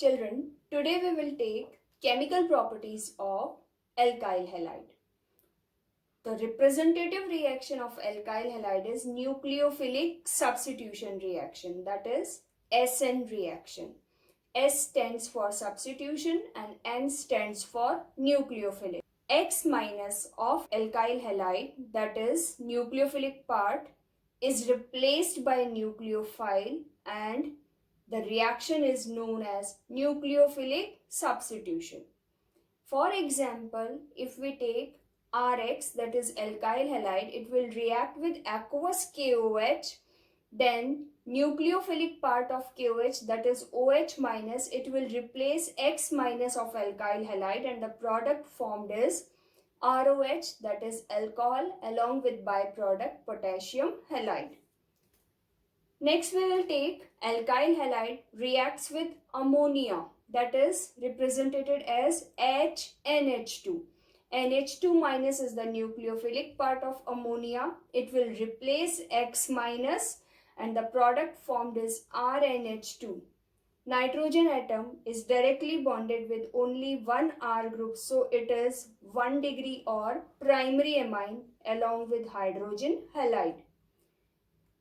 Children, today we will take chemical properties of alkyl halide. The representative reaction of alkyl halide is nucleophilic substitution reaction, that is SN reaction. S stands for substitution and N stands for nucleophilic. X minus of alkyl halide, that is nucleophilic part, is replaced by nucleophile and the reaction is known as nucleophilic substitution. For example, if we take Rx, that is alkyl halide, it will react with aqueous KOH, then nucleophilic part of KOH, that is OH minus, it will replace X minus of alkyl halide and the product formed is ROH, that is alcohol, along with byproduct potassium halide. Next we will take alkyl halide reacts with ammonia, that is represented as HNH2. NH2 minus is the nucleophilic part of ammonia. It will replace X minus and the product formed is RNH2. Nitrogen atom is directly bonded with only one R group, so it is 1 degree or primary amine along with hydrogen halide.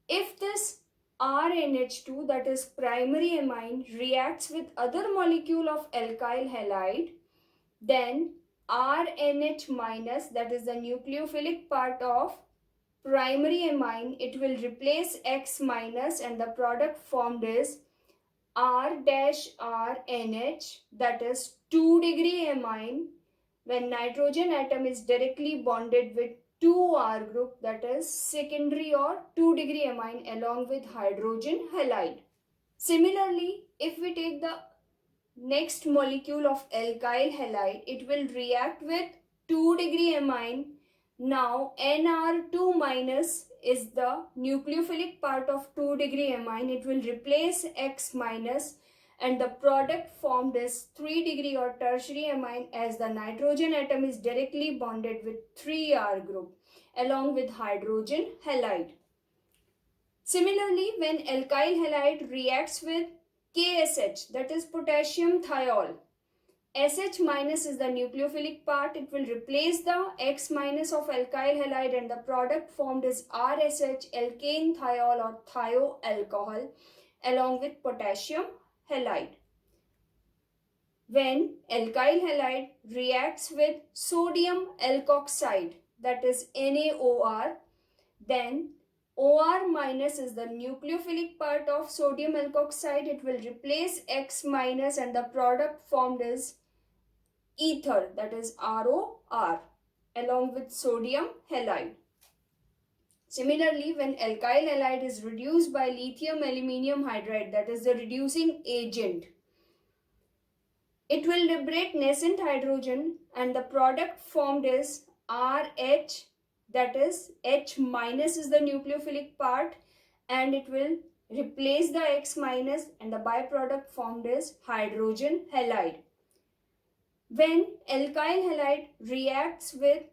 If this RNH2, that is primary amine, reacts with other molecule of alkyl halide, then RNH minus, that is the nucleophilic part of primary amine, it will replace X minus and the product formed is R-RNH, that is 2 degree amine when nitrogen atom is directly bonded with 2R group, that is secondary or 2 degree amine along with hydrogen halide. Similarly, if we take the next molecule of alkyl halide, it will react with 2 degree amine. Now Nr2 minus is the nucleophilic part of 2 degree amine. It will replace X minus and the product formed is 3 degree or tertiary amine as the nitrogen atom is directly bonded with 3R group along with hydrogen halide. Similarly, when alkyl halide reacts with KSH, that is potassium thiol, SH minus is the nucleophilic part. It will replace the X minus of alkyl halide and the product formed is RSH, alkane thiol or thioalcohol along with potassium halide. When alkyl halide reacts with sodium alkoxide, that is NaOR, then OR minus is the nucleophilic part of sodium alkoxide. It will replace X minus and the product formed is ether, that is ROR, along with sodium halide. Similarly, when alkyl halide is reduced by lithium aluminium hydride, that is the reducing agent, it will liberate nascent hydrogen and the product formed is RH, that is H minus is the nucleophilic part and it will replace the X minus and the byproduct formed is hydrogen halide. When alkyl halide reacts with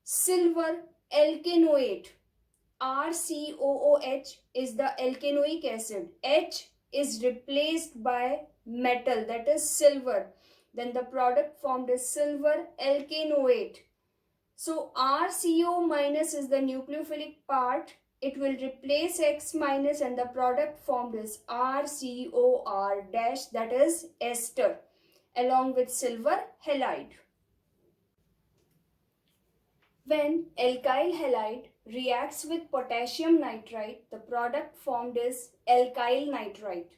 silver alkanoate, RCOOH is the alkanoic acid. H is replaced by metal, that is silver. Then the product formed is silver alkanoate. So RCO minus is the nucleophilic part. It will replace X minus and the product formed is RCOR dash, that is ester, along with silver halide. When alkyl halide reacts with potassium nitrite, the product formed is alkyl nitrite.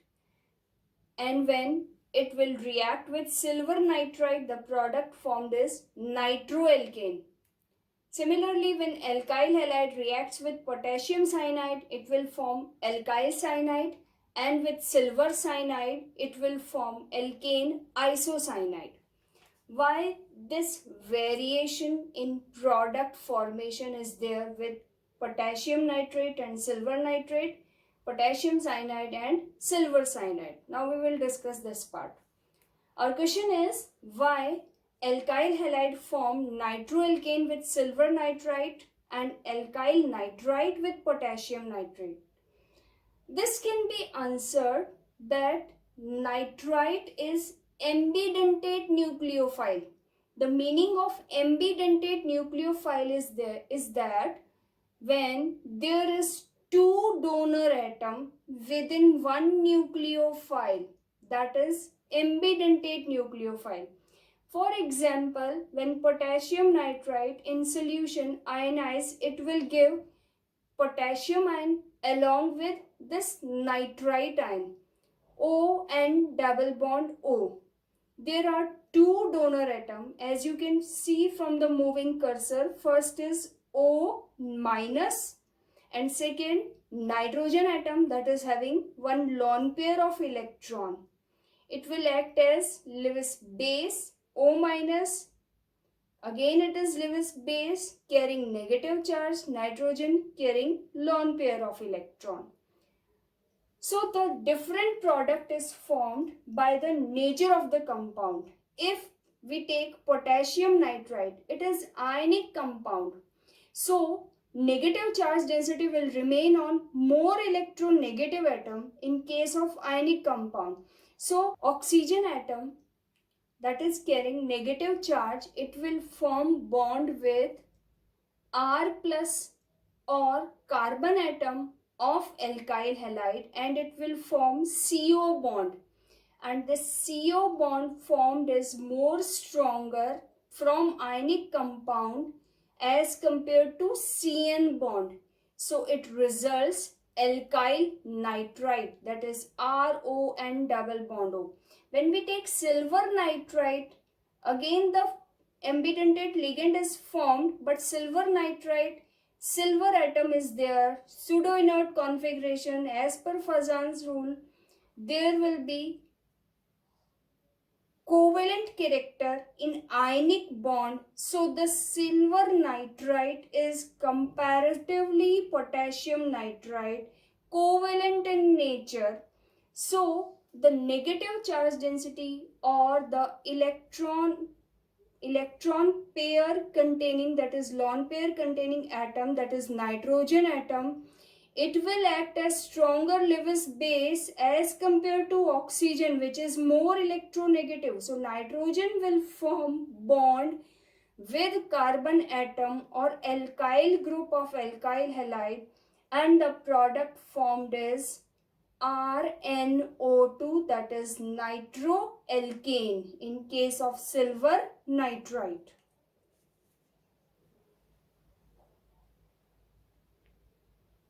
And when it will react with silver nitrite, the product formed is nitroalkane. Similarly, when alkyl halide reacts with potassium cyanide, it will form alkyl cyanide, and with silver cyanide, it will form alkane isocyanide. Why this variation in product formation is there with potassium nitrate and silver nitrate, potassium cyanide and silver cyanide? Now we will discuss this part. Our question is, why alkyl halide form nitroalkane with silver nitrite and alkyl nitrite with potassium nitrate? This can be answered that nitrite is ambidentate nucleophile. The meaning of ambidentate nucleophile is that when there is two donor atom within one nucleophile, that is ambidentate nucleophile. For example, when potassium nitrite in solution ionize, it will give potassium ion along with this nitrite ion, O and double bond O. There are two donor atoms, as you can see from the moving cursor. First is O minus and second nitrogen atom, that is having one lone pair of electron. It will act as Lewis base O minus. Again it is Lewis base carrying negative charge, nitrogen carrying lone pair of electron. So the different product is formed by the nature of the compound. If we take potassium nitrite, it is ionic compound. So negative charge density will remain on more electronegative atom in case of ionic compound. So oxygen atom that is carrying negative charge, it will form bond with R plus or carbon atom of alkyl halide and it will form CO bond, and this CO bond formed is more stronger from ionic compound as compared to CN bond. So it results alkyl nitrite, that is RO and double bond O. When we take silver nitrite, again the ambidentate ligand is formed, but silver nitrite, silver atom is there, pseudo inert configuration. As per Fazan's rule, there will be covalent character in ionic bond, so the silver nitrite is comparatively potassium nitrite, covalent in nature. So the negative charge density or the electron pair containing, that is lone pair containing atom, that is nitrogen atom, it will act as stronger Lewis base as compared to oxygen, which is more electronegative. So nitrogen will form bond with carbon atom or alkyl group of alkyl halide, and the product formed is RNO2, that is nitroalkane in case of silver nitrite.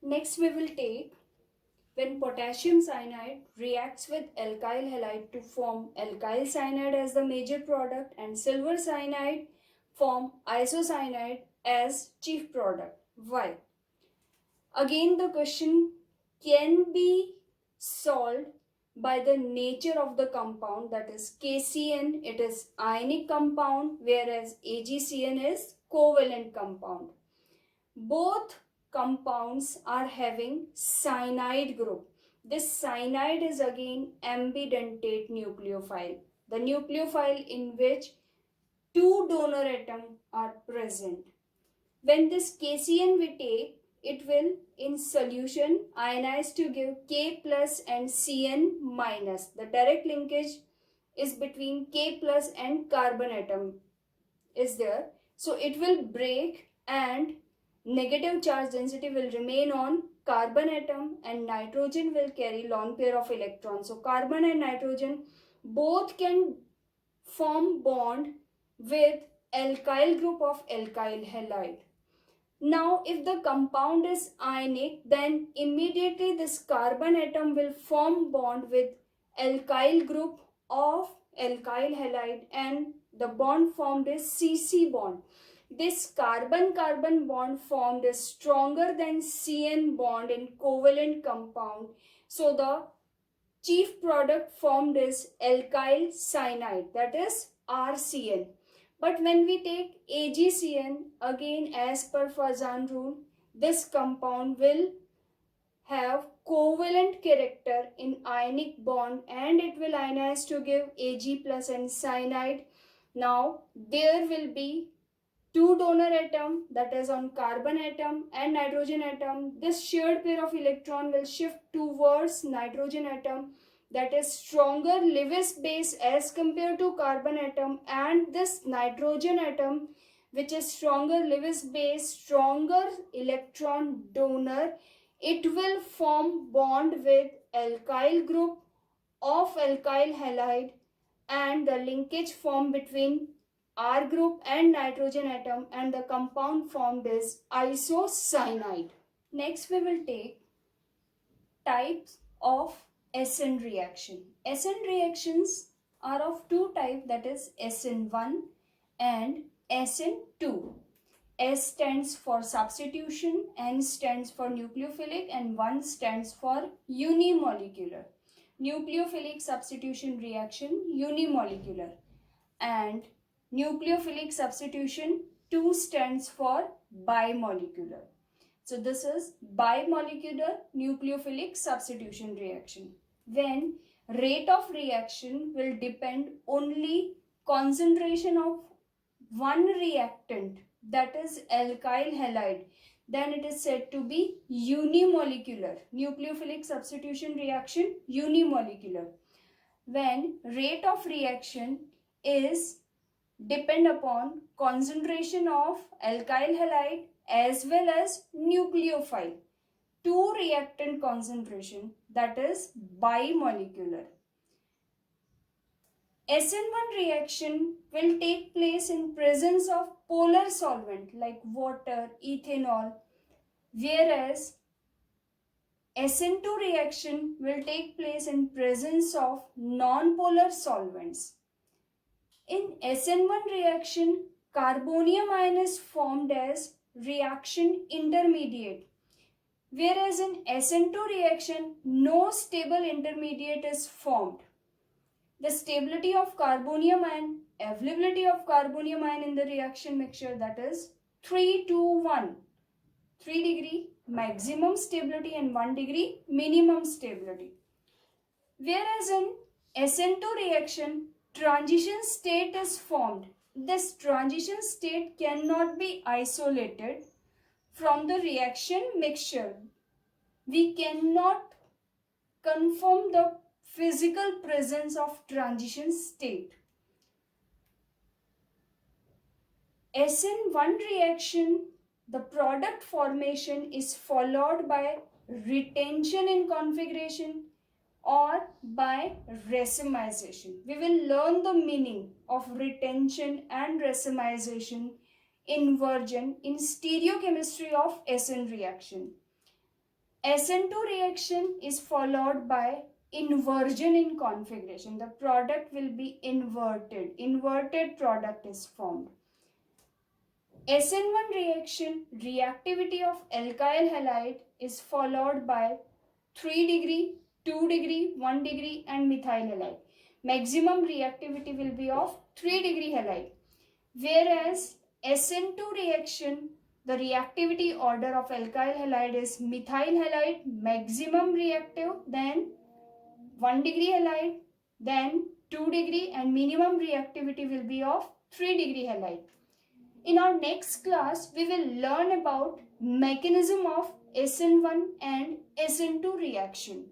Next we will take when potassium cyanide reacts with alkyl halide to form alkyl cyanide as the major product and silver cyanide form isocyanide as chief product. Why? Again the question can be solved by the nature of the compound, that is KCN, it is ionic compound, whereas AgCN is covalent compound. Both compounds are having cyanide group. This cyanide is again ambidentate nucleophile, the nucleophile in which two donor atoms are present. When this KCN we take, it will in solution ionize to give K plus and Cn minus. The direct linkage is between K plus and carbon atom is there. So it will break and negative charge density will remain on carbon atom and nitrogen will carry lone pair of electrons. So carbon and nitrogen both can form bond with alkyl group of alkyl halide. Now if the compound is ionic, then immediately this carbon atom will form bond with alkyl group of alkyl halide and the bond formed is CC bond. This carbon-carbon bond formed is stronger than CN bond in covalent compound. So the chief product formed is alkyl cyanide, that is RCN. But when we take AgCN, again as per Fazan rule, this compound will have covalent character in ionic bond and it will ionize to give Ag plus and cyanide. Now there will be two donor atom, that is on carbon atom and nitrogen atom. This shared pair of electron will shift towards nitrogen atom. that is stronger Lewis base as compared to carbon atom, and this nitrogen atom which is stronger Lewis base, stronger electron donor, it will form bond with alkyl group of alkyl halide, and the linkage formed between R group and nitrogen atom, and the compound formed is isocyanide. Next we will take types of SN reaction. SN reactions are of two types, that is SN1 and SN2. S stands for substitution, N stands for nucleophilic, and 1 stands for unimolecular. Nucleophilic substitution reaction, unimolecular, and nucleophilic substitution 2 stands for bimolecular. So this is bimolecular nucleophilic substitution reaction. When rate of reaction will depend only concentration of one reactant, that is alkyl halide, then it is said to be unimolecular. Nucleophilic substitution reaction, unimolecular. When rate of reaction is depend upon concentration of alkyl halide as well as nucleophile, two reactant concentration, that is bimolecular. SN1 reaction will take place in presence of polar solvent like water, ethanol, whereas SN2 reaction will take place in presence of non-polar solvents. In SN1 reaction, carbonium ion is formed as reaction intermediate, whereas in SN2 reaction, no stable intermediate is formed. The stability of carbonium ion, availability of carbonium ion in the reaction mixture, that is 3 to 1. 3 degree maximum stability and 1 degree minimum stability. Whereas in SN2 reaction, transition state is formed. This transition state cannot be isolated from the reaction mixture. We cannot confirm the physical presence of transition state. SN1 reaction, the product formation is followed by retention in configuration or by racemization. We will learn the meaning of retention and racemization inversion in stereochemistry of SN reaction. SN2 reaction is followed by inversion in configuration. The product will be inverted. Inverted product is formed. SN1 reaction, reactivity of alkyl halide is followed by 3 degree, 2 degree, 1 degree and methyl halide. Maximum reactivity will be of 3 degree halide. Whereas SN2 reaction, the reactivity order of alkyl halide is methyl halide, maximum reactive, then 1 degree halide, then 2 degree, and minimum reactivity will be of 3 degree halide. In our next class, we will learn about mechanism of SN1 and SN2 reaction.